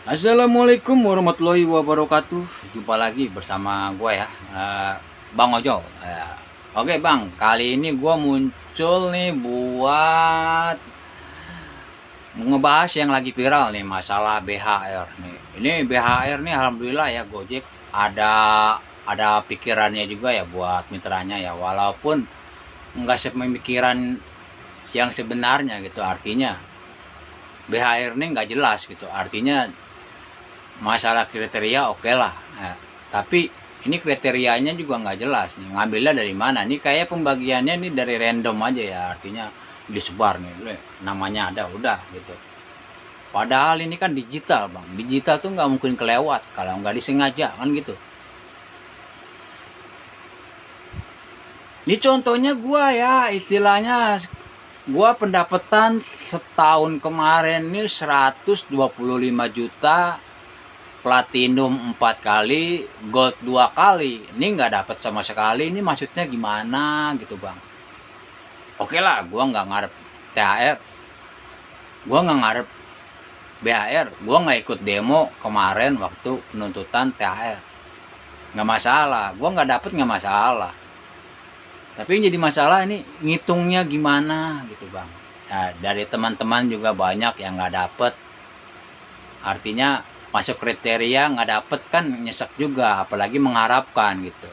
Assalamualaikum warahmatullahi wabarakatuh. Jumpa lagi bersama gue ya, Bang Ojo. Oke Bang, kali ini gue muncul nih buat ngebahas yang lagi viral nih, masalah BHR nih. Ini BHR nih, alhamdulillah ya, Gojek ada pikirannya juga ya buat mitranya ya, walaupun nggak sepemikiran yang sebenarnya gitu. Artinya BHR ini nggak jelas gitu, artinya masalah kriteria oke lah ya. Tapi ini kriterianya juga nggak jelas nih, ngambilnya dari mana nih, kayak pembagiannya nih dari random aja ya, artinya disebar nih, namanya ada udah gitu. Padahal ini kan digital bang, digital tuh nggak mungkin kelewat kalau nggak disengaja kan gitu. Ini contohnya gua ya, istilahnya gua pendapatan setahun kemarin nih 125 juta, platinum 4 kali, gold 2 kali. Ini nggak dapat sama sekali. Ini maksudnya gimana gitu bang? Oke lah, gua nggak ngarep THR, gua nggak ngarep BHR, gua nggak ikut demo kemarin waktu penuntutan THR, nggak masalah. Gua nggak dapet nggak masalah. Tapi yang jadi masalah ini ngitungnya gimana gitu bang. Nah, dari teman-teman juga banyak yang nggak dapet. Artinya masuk kriteria nggak dapet kan nyesek juga, apalagi mengharapkan gitu.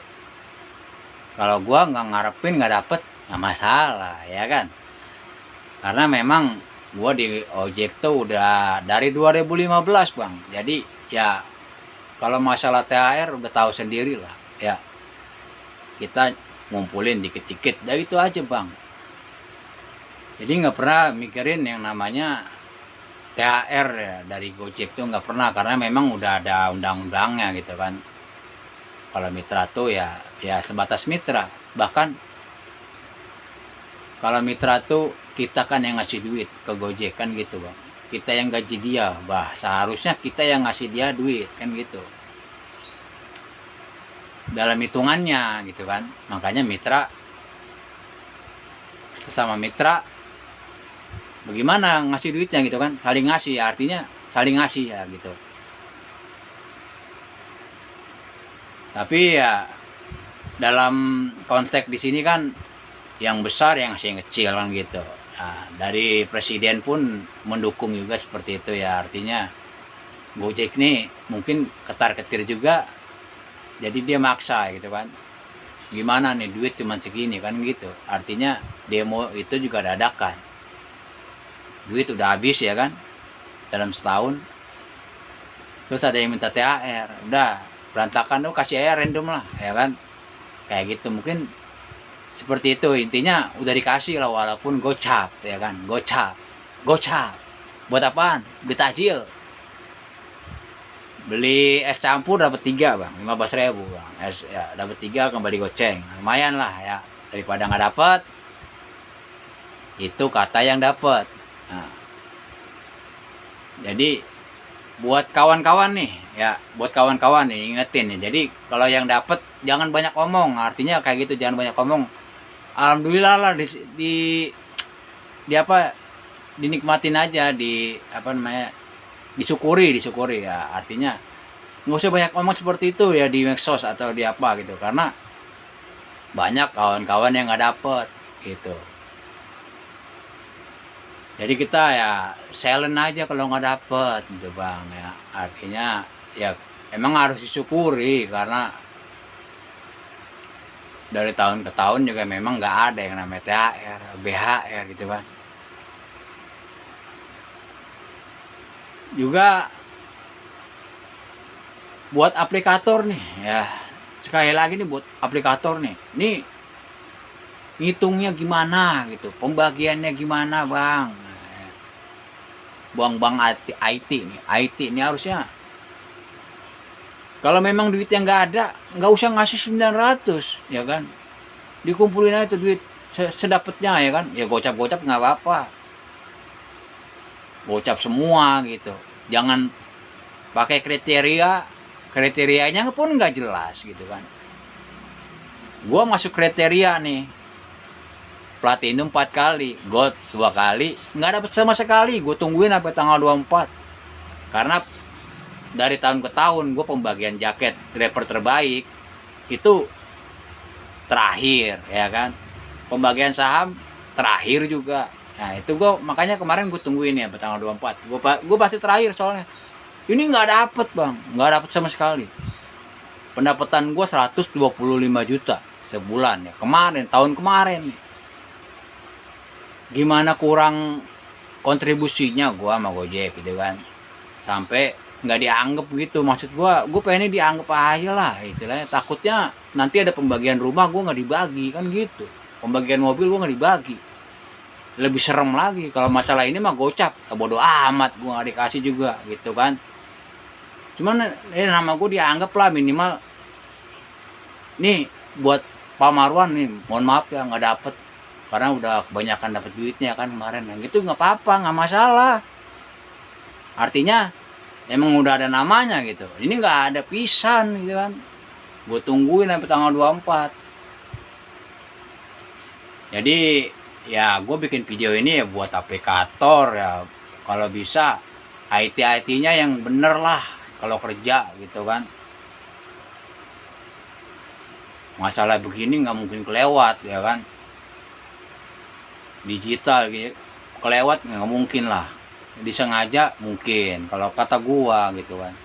Kalau gua nggak ngarepin nggak dapet nggak masalah ya kan, karena memang gua di ojek tuh udah dari 2015 bang. Jadi ya kalau masalah THR udah tahu sendiri lah ya, kita ngumpulin dikit-dikit dari itu aja bang. Jadi nggak pernah mikirin yang namanya THR ya dari Gojek tuh, nggak pernah, karena memang udah ada undang-undangnya gitu kan. Kalau mitra tuh ya sebatas mitra. Bahkan kalau mitra tuh kita kan yang ngasih duit ke Gojek kan gitu bang. Kita yang gaji dia, seharusnya kita yang ngasih dia duit kan gitu. Dalam hitungannya gitu kan. Makanya mitra sesama mitra bagaimana ngasih duitnya gitu kan, saling ngasih, artinya saling ngasih ya gitu. Tapi ya dalam konteks di sini kan yang besar yang ngasih yang kecil kan gitu. Nah, dari presiden pun mendukung juga seperti itu ya, artinya Gojek nih mungkin ketar-ketir juga, jadi dia maksa gitu kan. Gimana nih duit cuma segini kan gitu, artinya demo itu juga dadakan, duit udah habis ya kan dalam setahun. Terus ada yang minta THR, udah berantakan tuh, kasih aja random lah ya kan, kayak gitu. Mungkin seperti itu intinya, udah dikasih lah walaupun gocap ya kan, gocap buat apaan? Beli takjil, beli es campur dapat 3 bang, 15.000 bang, es ya dapat 3 kembali goceng, lumayan lah ya, daripada nggak dapat. Itu kata yang dapat. Nah, jadi buat kawan-kawan nih ya, buat kawan-kawan nih ingetin nih, jadi kalau yang dapat jangan banyak omong, artinya kayak gitu, jangan banyak omong. Alhamdulillah lah di apa, dinikmatin aja, di apa namanya, disyukuri ya, artinya nggak usah banyak omong seperti itu ya di medsos atau di apa gitu, karena banyak kawan-kawan yang nggak dapet gitu. Jadi kita ya silent aja kalau nggak dapet gitu bang ya, artinya ya emang harus disyukuri, karena dari tahun ke tahun juga memang nggak ada yang namanya THR, BHR gitu kan. Juga buat aplikator nih ya, sekali lagi nih buat aplikator nih, ngitungnya gimana gitu, pembagiannya gimana bang. Buang-buang IT nih, IT ini harusnya kalau memang duitnya nggak ada, nggak usah ngasih 900 ya kan, dikumpulin aja tuh duit sedapatnya ya kan, ya gocap-gocap nggak apa-apa, gocap semua gitu. Jangan pakai kriterianya pun nggak jelas gitu kan. Gua masuk kriteria nih, platinum 4 kali, gold 2 kali, nggak dapet sama sekali. Gue tungguin sampai tanggal 24, karena dari tahun ke tahun gue pembagian jaket driver terbaik itu terakhir, ya kan. Pembagian saham terakhir juga. Nah itu gue makanya kemarin gue tungguin ya tanggal 24. Gue pasti terakhir soalnya. Ini nggak dapet bang, nggak dapet sama sekali. Pendapatan gue 125 juta sebulan ya kemarin, tahun kemarin. Gimana kurang kontribusinya gue sama Gojek gitu kan, sampai nggak dianggap gitu. Maksud gue pengennya dianggap aja lah istilahnya. Takutnya nanti ada pembagian rumah gue nggak dibagi kan gitu, pembagian mobil gue nggak dibagi, lebih serem lagi. Kalau masalah ini mah gocap, bodoh amat, gue nggak dikasih juga gitu kan. Cuman nama gue dianggap lah minimal. Nih buat Pak Marwan nih, mohon maaf ya nggak dapet karena udah kebanyakan dapet duitnya kan kemarin. Yang gitu nggak apa-apa, nggak masalah. Artinya emang udah ada namanya gitu. Ini nggak ada pisan gitu kan. Gue tungguin sampai tanggal 24. Jadi ya gue bikin video ini ya buat aplikator ya. Kalau bisa IT-nya yang bener lah kalau kerja gitu kan. Masalah begini nggak mungkin kelewat ya kan. Digital gitu kelewat nggak mungkin lah. Disengaja mungkin kalau kata gua gitu kan.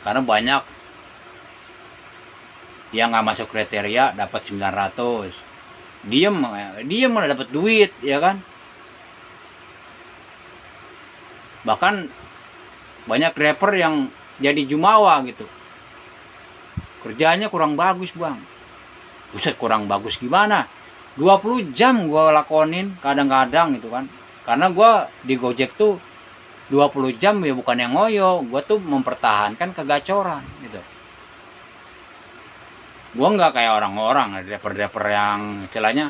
Karena banyak yang nggak masuk kriteria dapat 900. Diem malah dapat duit ya kan. Bahkan banyak rapper yang jadi jumawa gitu. Kerjanya kurang bagus bang. Buset, kurang bagus gimana? 20 jam gue lakonin kadang-kadang gitu kan. Karena gue di Gojek tuh 20 jam ya bukan yang ngoyo. Gue tuh mempertahankan kegacoran gitu. Gue nggak kayak orang-orang rapper-rapper yang istilahnya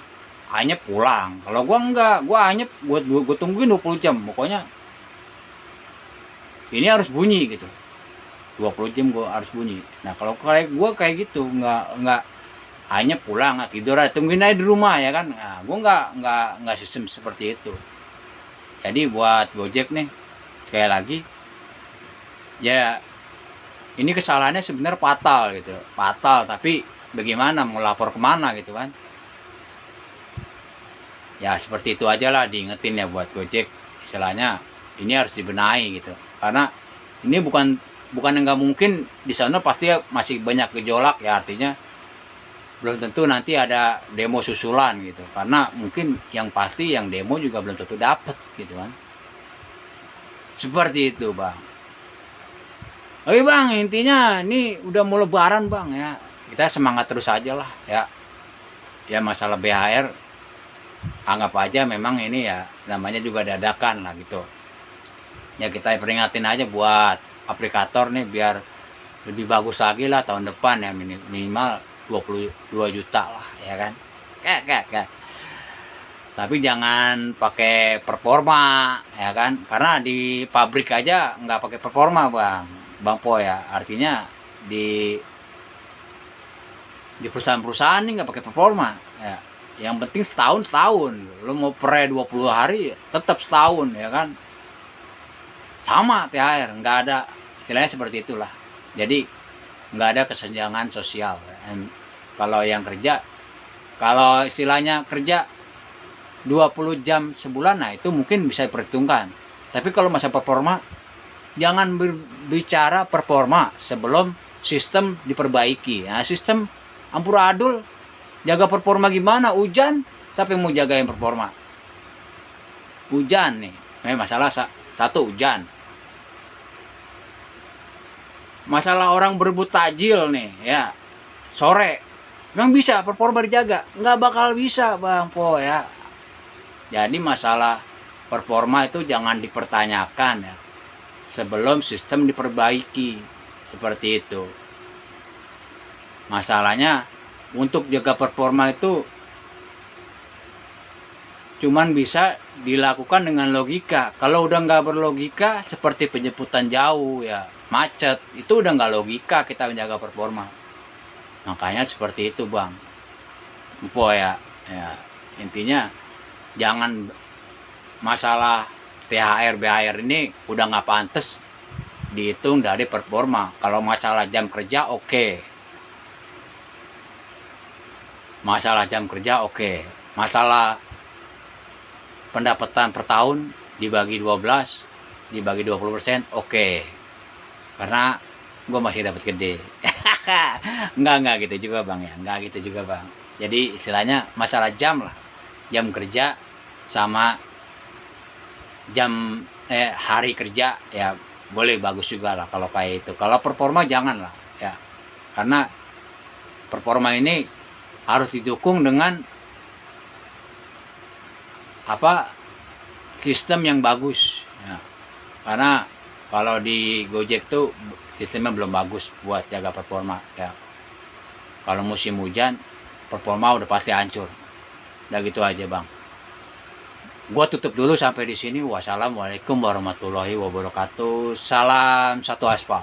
hanya pulang. Kalau gue enggak, gue hanya gue tungguin 20 jam. Pokoknya ini harus bunyi gitu. 20 jam gue harus bunyi. Nah kalau kayak gue kayak gitu nggak hanya pulang nggak tidur aja tungguin aja di rumah ya kan. Nah, gue nggak sistem seperti itu. Jadi buat Gojek nih sekali lagi ya ini kesalahannya sebenarnya fatal gitu, fatal. Tapi bagaimana mau lapor kemana gitu kan? Ya seperti itu aja lah diingetin ya buat Gojek. Istilahnya ini harus dibenahi gitu. Karena ini bukan nggak mungkin di sana pasti masih banyak gejolak ya, artinya belum tentu nanti ada demo susulan gitu. Karena mungkin yang pasti yang demo juga belum tentu dapat gitu kan. Seperti itu bang. Oke bang, intinya ini udah mau lebaran bang ya. Kita semangat terus aja lah ya. Ya masalah BHR anggap aja memang ini ya namanya juga dadakan lah gitu. Ya kita peringatin aja buat aplikator nih biar lebih bagus lagi lah tahun depan ya, minimal 22 juta lah ya kan. Tapi jangan pakai performa ya kan, karena di pabrik aja nggak pakai performa bang Po ya. Artinya di perusahaan-perusahaan ini nggak pakai performa ya. Yang penting setahun lo mau pre 20 hari tetap setahun ya kan. Sama THR, nggak ada, istilahnya seperti itulah. Jadi nggak ada kesenjangan sosial. Kalau yang kerja, kalau istilahnya kerja 20 jam sebulan, nah itu mungkin bisa diperhitungkan. Tapi kalau masa performa, jangan berbicara performa sebelum sistem diperbaiki. Nah, sistem amburadul, jaga performa gimana? Hujan, siapa yang mau jagain performa? Hujan nih, masalah satu hujan. Masalah orang berebut takjil nih ya sore, memang bisa performa dijaga? Nggak bakal bisa bang Po ya. Jadi masalah performa itu jangan dipertanyakan ya sebelum sistem diperbaiki, seperti itu. Masalahnya untuk jaga performa itu cuman bisa dilakukan dengan logika. Kalau udah nggak berlogika seperti penjemputan jauh ya, macet, itu udah nggak logika kita menjaga performa. Makanya seperti itu bang Po ya. Intinya jangan masalah THR BHR ini udah nggak pantas dihitung dari performa. Kalau masalah jam kerja oke. Masalah jam kerja oke. Masalah pendapatan per tahun dibagi 12, dibagi 20%, oke. Karena gue masih dapat gede. Enggak gitu juga bang ya, enggak gitu juga bang. Jadi istilahnya masalah jam lah, jam kerja sama jam hari kerja ya boleh, bagus juga lah kalau kayak itu. Kalau performa jangan lah ya, karena performa ini harus didukung dengan apa, sistem yang bagus ya. Karena kalau di Gojek tuh sistemnya belum bagus buat jaga performa ya. Kalau musim hujan performa udah pasti hancur. Udah gitu aja bang. Gua tutup dulu sampai di sini. Wassalamualaikum warahmatullahi wabarakatuh. Salam satu aspal.